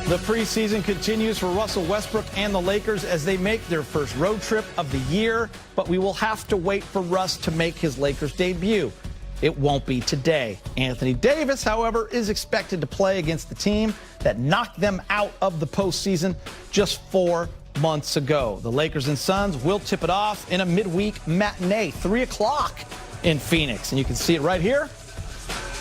The preseason continues for Russell Westbrook and the Lakers as they make their first road trip of the year, but we will have to wait for Russ to make his Lakers debut. It won't be today. Anthony Davis, however, is expected to play against the team that knocked them out of the postseason just 4 months ago. The Lakers and Suns will tip it off in a midweek matinee, 3 o'clock in Phoenix. And you can see it right here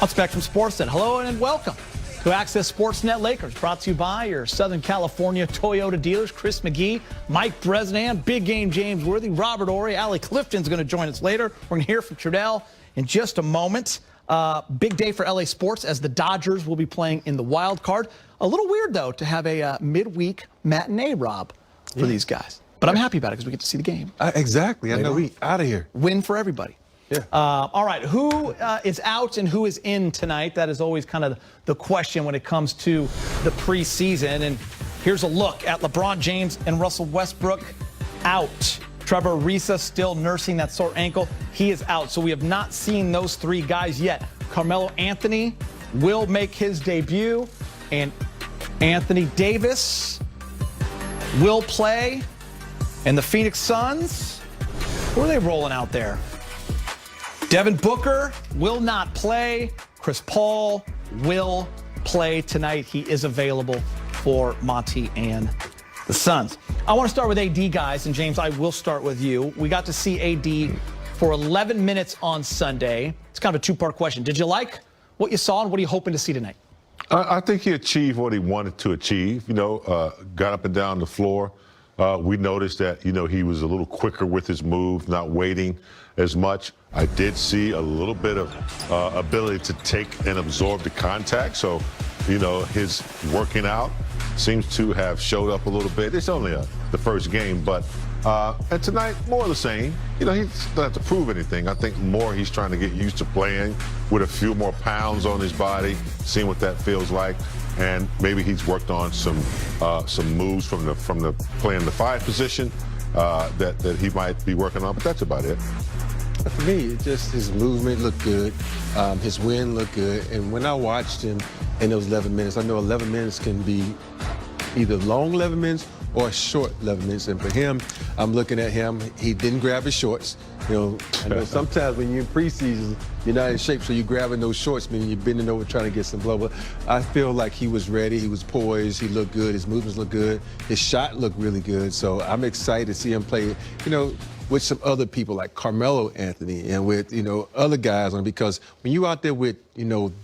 on Spectrum Sportsnet. Hello and welcome to Access Sportsnet Lakers, brought to you by your Southern California Toyota dealers, Chris McGee, Mike Bresnan, Big Game James Worthy, Robert Ory, Allie Clifton's going to join us later. We're going to hear from Trudell in just a moment. Big day for LA sports as the Dodgers will be playing in the wild card. A little weird, though, to have a midweek matinee, Rob, for these guys. But I'm happy about it because we get to see the game. Exactly. I know we out of here. Win for everybody. Yeah. All right, who is out and who is in tonight? That is always kind of the question when it comes to the preseason. And here's a look at LeBron James and Russell Westbrook out. Trevor Ariza still nursing that sore ankle. He is out. So we have not seen those three guys yet. Carmelo Anthony will make his debut. And Anthony Davis will play. And the Phoenix Suns, who are they rolling out there? Devin Booker will not play. Chris Paul will play tonight. He is available for Monty and the Suns. I want to start with AD, guys, and James, I will start with you. We got to see AD for 11 minutes on Sunday. It's kind of a two-part question. Did you like what you saw, and what are you hoping to see tonight? I think he achieved what he wanted to achieve. Got up and down the floor. We noticed that, he was a little quicker with his moves, not waiting as much. I did see a little bit of ability to take and absorb the contact. So, his working out seems to have showed up a little bit. It's only the first game, but and tonight, more of the same. He doesn't have to prove anything. I think more he's trying to get used to playing with a few more pounds on his body, seeing what that feels like. And maybe he's worked on some moves from the playing the 5 position that he might be working on, but that's about it. For me, just his movement looked good, his win looked good, and when I watched him in those 11 minutes, I know 11 minutes can be either long 11 minutes or short 11 minutes, and for him, I'm looking at him, he didn't grab his shorts. I know sometimes when you're in preseason, you're not in shape, so you're grabbing those shorts, meaning you're bending over trying to get some blow. But I feel like he was ready, he was poised, he looked good, his movements looked good, his shot looked really good. So I'm excited to see him play, with some other people like Carmelo Anthony and with, other guys on, because when you out there with,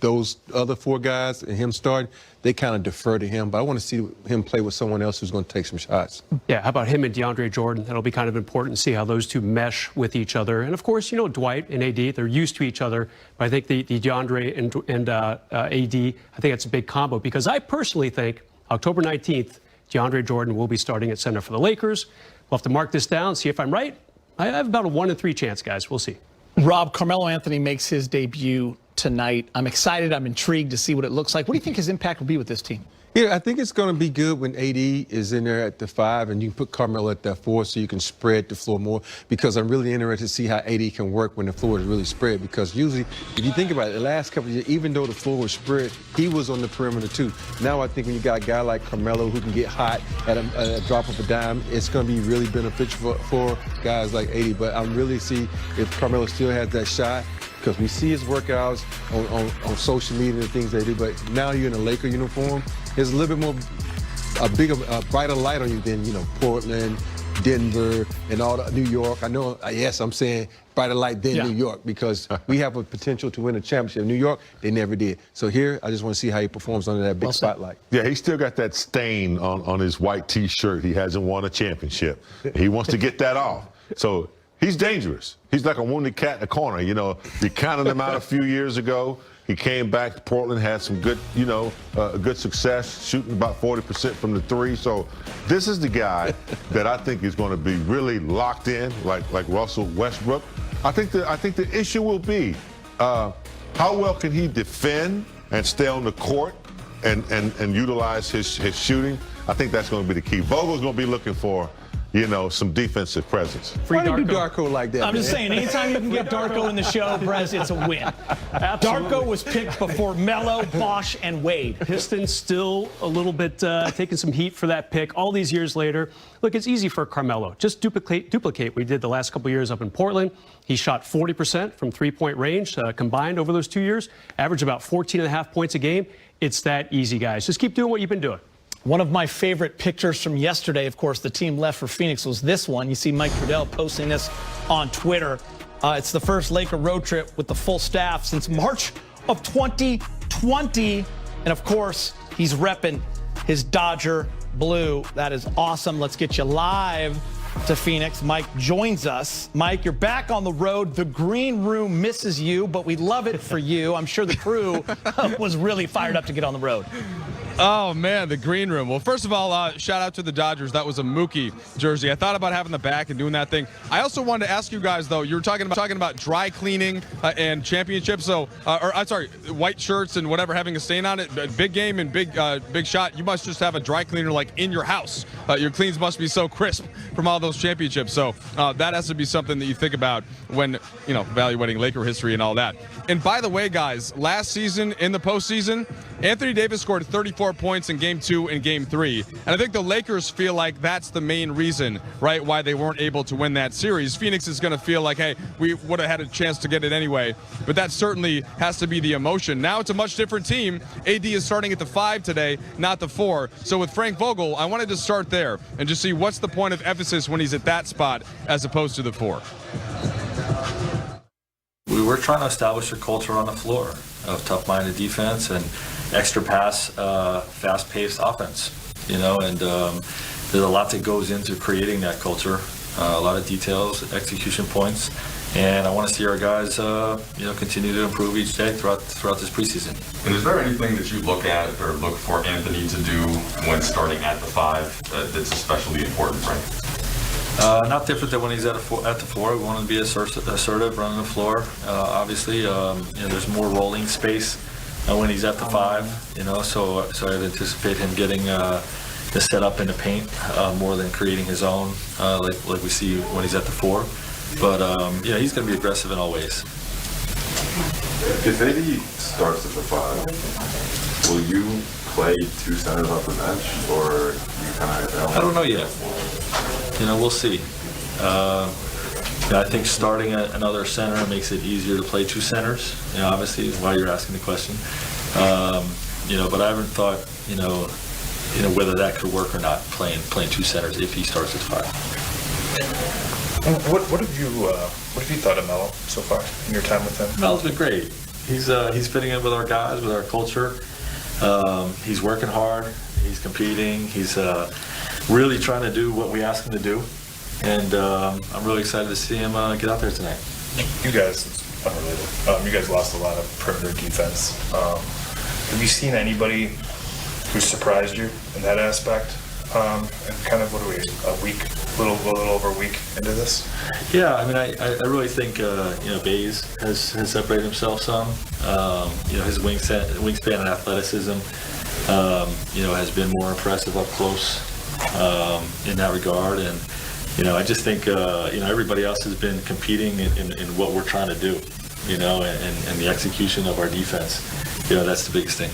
those other 4 guys and him starting, they kind of defer to him. But I want to see him play with someone else who's going to take some shots. Yeah, how about him and DeAndre Jordan? That'll be kind of important to see how those two mesh with each other. And of course, Dwight and AD, they're used to each other. But I think the DeAndre and AD, I think it's a big combo, because I personally think October 19th, DeAndre Jordan will be starting at center for the Lakers. We'll have to mark this down, see if I'm right. I have about a 1 in 3 chance, guys. We'll see. Rob, Carmelo Anthony makes his debut tonight. I'm excited. I'm intrigued to see what it looks like. What do you think his impact will be with this team? Yeah, I think it's going to be good when AD is in there at the 5 and you put Carmelo at that 4 so you can spread the floor more, because I'm really interested to see how AD can work when the floor is really spread, because usually, if you think about it, the last couple of years, even though the floor was spread, he was on the perimeter too. Now I think when you got a guy like Carmelo who can get hot at a drop of a dime, it's going to be really beneficial for guys like AD. But I'm really see if Carmelo still has that shot, because we see his workouts on social media and things they do, but now you're in a Laker uniform, there's a little bit more, a brighter light on you than, Portland, Denver, and all the New York. I know, yes, I'm saying brighter light than New York, because we have a potential to win a championship. New York, they never did. So here, I just want to see how he performs under that big spotlight. Yeah, he still got that stain on his white T-shirt. He hasn't won a championship. He wants to get that off. So he's dangerous. He's like a wounded cat in the corner. You counted him out a few years ago. He came back to Portland, had some good, good success, shooting about 40% from the 3. So this is the guy that I think is going to be really locked in, like Russell Westbrook. I think the issue will be how well can he defend and stay on the court and utilize his shooting. I think that's going to be the key. Vogel's going to be looking for some defensive presence. Why do you do Darko like that? I'm just saying, anytime you can get Darko in the show, Brez, it's a win. Darko was picked before Melo, Bosch, and Wade. Pistons still a little bit taking some heat for that pick all these years later. Look, it's easy for Carmelo. Just duplicate what we did the last couple years up in Portland. He shot 40% from three-point range combined over those 2 years, averaged about 14.5 points a game. It's that easy, guys. Just keep doing what you've been doing. One of my favorite pictures from yesterday, of course, the team left for Phoenix, was this one. You see Mike Trudell posting this on Twitter. It's the first Laker road trip with the full staff since March of 2020. And, of course, he's repping his Dodger blue. That is awesome. Let's get you live to Phoenix. Mike joins us. Mike, you're back on the road. The green room misses you, but we love it for you. I'm sure the crew was really fired up to get on the road. Oh, man, the green room. Well, first of all, shout out to the Dodgers. That was a Mookie jersey. I thought about having the back and doing that thing. I also wanted to ask you guys, though, you were talking about dry cleaning and championships. So, I'm sorry, white shirts and whatever having a stain on it. Big game and big shot. You must just have a dry cleaner like in your house. Your cleans must be so crisp from all those championships. So that has to be something that you think about when, evaluating Laker history and all that. And by the way, guys, last season in the postseason, Anthony Davis scored 34 points in Game 2 and Game 3. And I think the Lakers feel like that's the main reason, right, why they weren't able to win that series. Phoenix is going to feel like, hey, we would have had a chance to get it anyway. But that certainly has to be the emotion. Now it's a much different team. AD is starting at the 5 today, not the 4. So with Frank Vogel, I wanted to start there and just see what's the point of emphasis when he's at that spot as opposed to the 4. We were trying to establish a culture on the floor of tough-minded defense and extra pass, fast-paced offense, and there's a lot that goes into creating that culture, a lot of details, execution points, and I want to see our guys, continue to improve each day throughout this preseason. And is there anything that you look at or look for Anthony to do when starting at the 5 that's especially important, Frank? Not different than when he's at the 4. We want to be assertive, running the floor. Obviously, there's more rolling space when he's at the 5. So I'd anticipate him getting the setup in the paint more than creating his own, like we see when he's at the 4. But he's going to be aggressive in all ways. If AD starts at the 5, will you play 2 centers off the bench, or you kind of? I don't know yet. We'll see. I think starting another center makes it easier to play 2 centers. Obviously, is why you're asking the question. But I haven't thought, whether that could work or not, playing 2 centers if he starts at 5. What have you thought of Melo so far in your time with him? Melo's been great. He's fitting in with our guys, with our culture. He's working hard. He's competing. He's really trying to do what we ask him to do, and I'm really excited to see him get out there tonight. You guys, it's unrelated. You guys lost a lot of perimeter defense. Have you seen anybody who surprised you in that aspect? And kind of, what are we, a little over a week into this? Yeah, I really think Bays has separated himself some. His wingspan and athleticism has been more impressive up close in that regard, and I just think everybody else has been competing in what we're trying to do, and the execution of our defense. That's the biggest thing.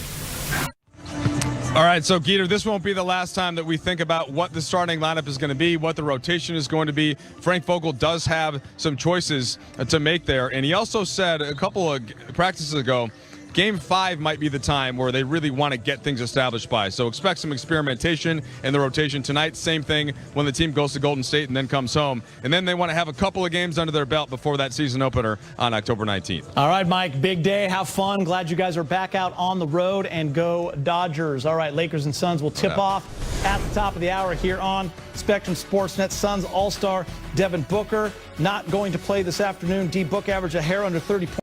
All right, so Geeter, this won't be the last time that we think about what the starting lineup is going to be, what the rotation is going to be. Frank Vogel does have some choices to make there, and he also said a couple of practices ago, Game 5 might be the time where they really want to get things established by. So expect some experimentation in the rotation tonight. Same thing when the team goes to Golden State and then comes home. And then they want to have a couple of games under their belt before that season opener on October 19th. All right, Mike, big day. Have fun. Glad you guys are back out on the road, and go Dodgers. All right, Lakers and Suns will tip off at the top of the hour here on Spectrum Sportsnet. Suns All-Star Devin Booker not going to play this afternoon. D. Book averaged a hair under 30 points.